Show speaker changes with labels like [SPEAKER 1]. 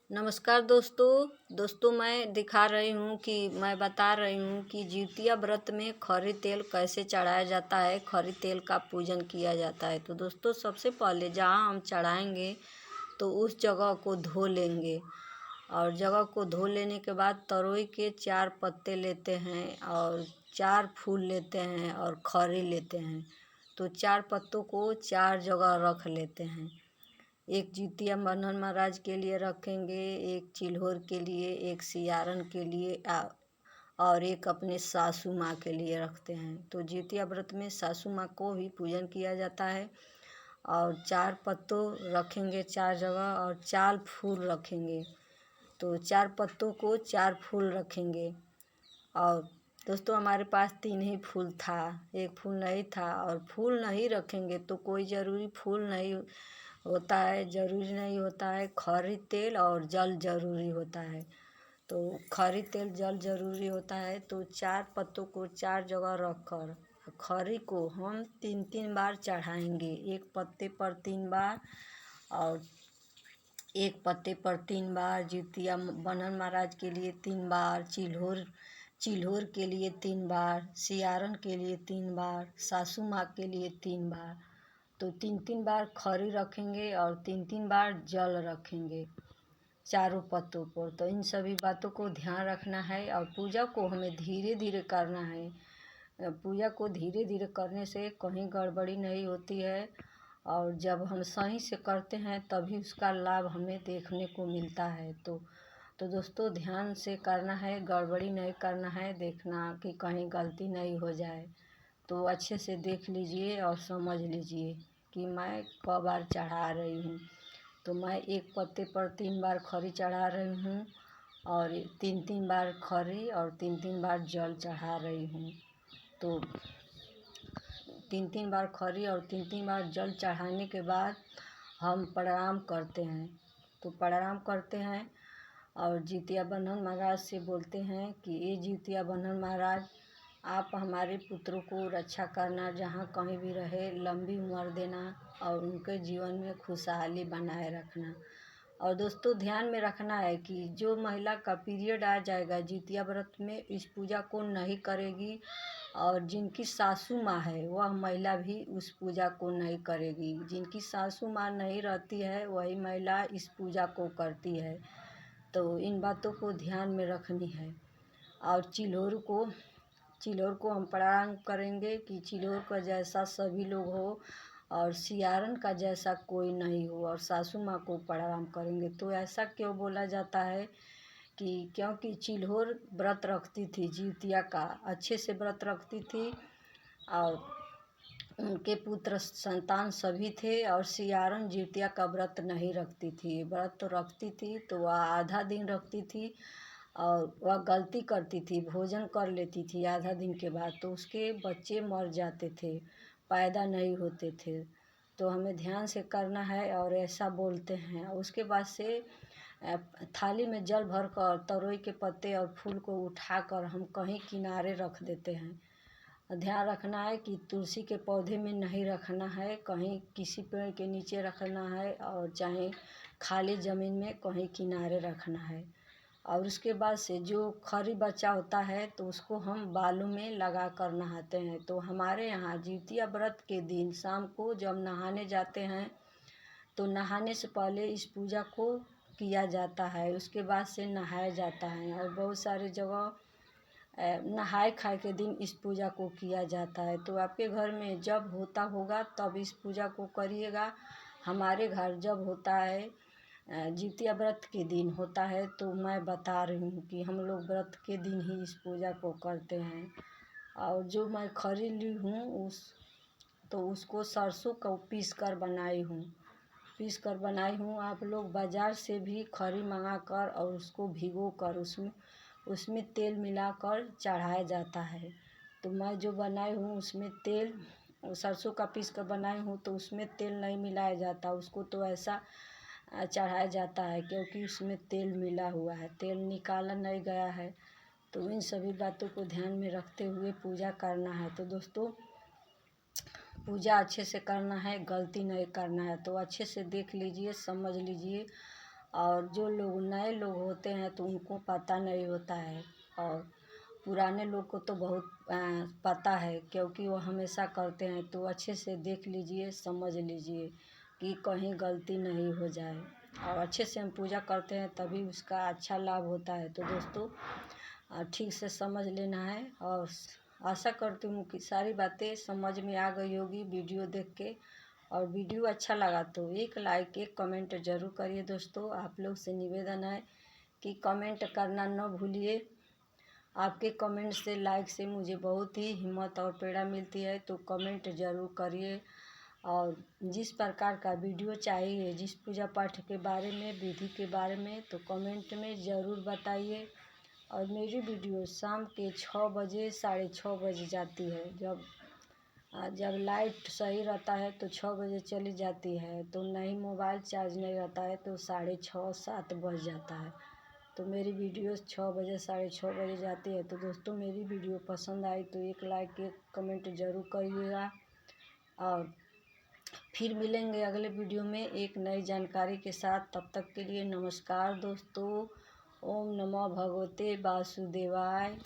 [SPEAKER 1] नमस्कार दोस्तों मैं बता रही हूँ कि जिउतिया व्रत में खरी तेल कैसे चढ़ाया जाता है। खरी तेल का पूजन किया जाता है। तो दोस्तों, सबसे पहले जहाँ हम चढ़ाएंगे तो उस जगह को धो लेंगे और जगह को धो लेने के बाद तरोई के 4 पत्ते लेते हैं और 4 फूल लेते हैं और खरी लेते हैं। तो 4 पत्तों को 4 जगह रख लेते हैं। एक जिउतिया बन्हन महाराज के लिए रखेंगे, एक चिल्होर के लिए, एक सियारन के लिए और एक अपने सासू माँ के लिए रखते हैं। तो जिउतिया व्रत में सासू माँ को भी पूजन किया जाता है। और 4 पत्तों रखेंगे 4 जगह और 4 फूल रखेंगे। तो 4 पत्तों को 4 फूल रखेंगे। और दोस्तों, हमारे पास 3 ही फूल था, एक फूल नहीं था। और फूल नहीं रखेंगे तो कोई ज़रूरी फूल नहीं होता है, ज़रूरी नहीं होता है। खरी तेल और जल ज़रूरी होता है। तो खरी तेल जल ज़रूरी होता है। तो 4 पत्तों को 4 जगह रख कर खरी को हम 3-3 बार चढ़ाएंगे। एक पत्ते पर 3 बार और एक पत्ते पर 3 बार। जिउतिया बन्हन महाराज के लिए 3 बार, चिल्होर के लिए 3 बार, सियारन के लिए 3 बार, सासू माँ के लिए 3 बार। तो 3-3 बार खरी रखेंगे और 3-3 बार जल रखेंगे चारों पत्तों पर। तो इन सभी बातों को ध्यान रखना है और पूजा को हमें धीरे धीरे करना है। पूजा को धीरे धीरे करने से कहीं गड़बड़ी नहीं होती है और जब हम सही से करते हैं तभी उसका लाभ हमें देखने को मिलता है। तो दोस्तों, ध्यान से करना है, गड़बड़ी नहीं करना है, देखना कि कहीं गलती नहीं हो जाए। तो अच्छे से देख लीजिए और समझ लीजिए कि मैं क बार चढ़ा रही हूँ। तो मैं एक पत्ते पर 3 बार खरी चढ़ा रही हूँ और 3-3 बार खरी और 3-3 बार जल चढ़ा रही हूँ। तो 3-3 बार खरी और 3-3 बार जल चढ़ाने के बाद हम प्रणाम करते हैं। तो प्रणाम करते हैं और जिउतिया बन्हन महाराज से बोलते हैं कि ये जिउतिया बन्हन महाराज, आप हमारे पुत्रों को रक्षा करना, जहाँ कहीं भी रहे लंबी उम्र देना और उनके जीवन में खुशहाली बनाए रखना। और दोस्तों, ध्यान में रखना है कि जो महिला का पीरियड आ जाएगा जिउतिया व्रत में इस पूजा को नहीं करेगी और जिनकी सासू माँ है वह महिला भी उस पूजा को नहीं करेगी। जिनकी सासू माँ नहीं रहती है वही महिला इस पूजा को करती है। तो इन बातों को ध्यान में रखनी है। और चिल्होर को हम प्रणाम करेंगे कि चिल्होर का जैसा सभी लोग हो और सियारन का जैसा कोई नहीं हो, और सासू माँ को प्रणाम करेंगे। तो ऐसा क्यों बोला जाता है कि क्योंकि चिल्होर व्रत रखती थी, जिउतिया का अच्छे से व्रत रखती थी और उनके पुत्र संतान सभी थे। और सियारन जिउतिया का व्रत नहीं रखती थी। व्रत तो रखती थी तो वह आधा दिन रखती थी और वह गलती करती थी, भोजन कर लेती थी आधा दिन के बाद, तो उसके बच्चे मर जाते थे, पैदा नहीं होते थे। तो हमें ध्यान से करना है और ऐसा बोलते हैं। उसके बाद से थाली में जल भर कर तरोई के पत्ते और फूल को उठाकर हम कहीं किनारे रख देते हैं। ध्यान रखना है कि तुलसी के पौधे में नहीं रखना है, कहीं किसी पेड़ के नीचे रखना है और चाहे खाली ज़मीन में कहीं किनारे रखना है। और उसके बाद से जो खरी बचा होता है तो उसको हम बालू में लगा कर नहाते हैं। तो हमारे यहाँ जिउतिया व्रत के दिन शाम को जब नहाने जाते हैं तो नहाने से पहले इस पूजा को किया जाता है, उसके बाद से नहाया जाता है। और बहुत सारे जगह नहाए खाए के दिन इस पूजा को किया जाता है। तो आपके घर में जब होता होगा तब इस पूजा को करिएगा। हमारे घर जब होता है जिउतिया व्रत के दिन होता है, तो मैं बता रही हूँ कि हम लोग व्रत के दिन ही इस पूजा को करते हैं। और जो मैं खरी ली हूँ उसको सरसों को पीस कर बनाई हूँ। आप लोग बाज़ार से भी खरी मंगा कर और उसको भिगो कर उसमें तेल मिलाकर चढ़ाया जाता है। तो मैं जो बनाई हूँ उसमें तेल, सरसों का पीस कर बनाई हूँ तो उसमें तेल नहीं मिलाया जाता, उसको तो ऐसा चढ़ाया जाता है क्योंकि उसमें तेल मिला हुआ है, तेल निकाला नहीं गया है। तो इन सभी बातों को ध्यान में रखते हुए पूजा करना है। तो दोस्तों, पूजा अच्छे से करना है, गलती नहीं करना है। तो अच्छे से देख लीजिए, समझ लीजिए और जो लोग नए लोग होते हैं तो उनको पता नहीं होता है, और पुराने लोग को तो बहुत पता है, क्योंकि वो हमेशा करते हैं। तो अच्छे से देख लीजिए, समझ लीजिए कि कहीं गलती नहीं हो जाए, और अच्छे से हम पूजा करते हैं तभी उसका अच्छा लाभ होता है। तो दोस्तों ठीक से समझ लेना है, और आशा करती हूँ कि सारी बातें समझ में आ गई होगी वीडियो देख के। और वीडियो अच्छा लगा तो एक लाइक एक कमेंट ज़रूर करिए दोस्तों। आप लोग से निवेदन है कि कमेंट करना न भूलिए। आपके कमेंट से, लाइक से मुझे बहुत ही हिम्मत और प्रेरणा मिलती है। तो कमेंट ज़रूर करिए, और जिस प्रकार का वीडियो चाहिए, जिस पूजा पाठ के बारे में, विधि के बारे में, तो कमेंट में ज़रूर बताइए। और मेरी वीडियो शाम के 6 बजे 6:30 बजे जाती है। जब लाइट सही रहता है तो 6 बजे चली जाती है, तो नहीं मोबाइल चार्ज नहीं रहता है तो 6:30 7 बज जाता है। तो मेरी वीडियो 6 बजे 6:30 बजे जाती है। तो दोस्तों मेरी वीडियो पसंद आई तो एक लाइक एक कमेंट ज़रूर करिएगा, और फिर मिलेंगे अगले वीडियो में एक नई जानकारी के साथ। तब तक के लिए नमस्कार दोस्तों। ओम नमो भगवते वासुदेवाय।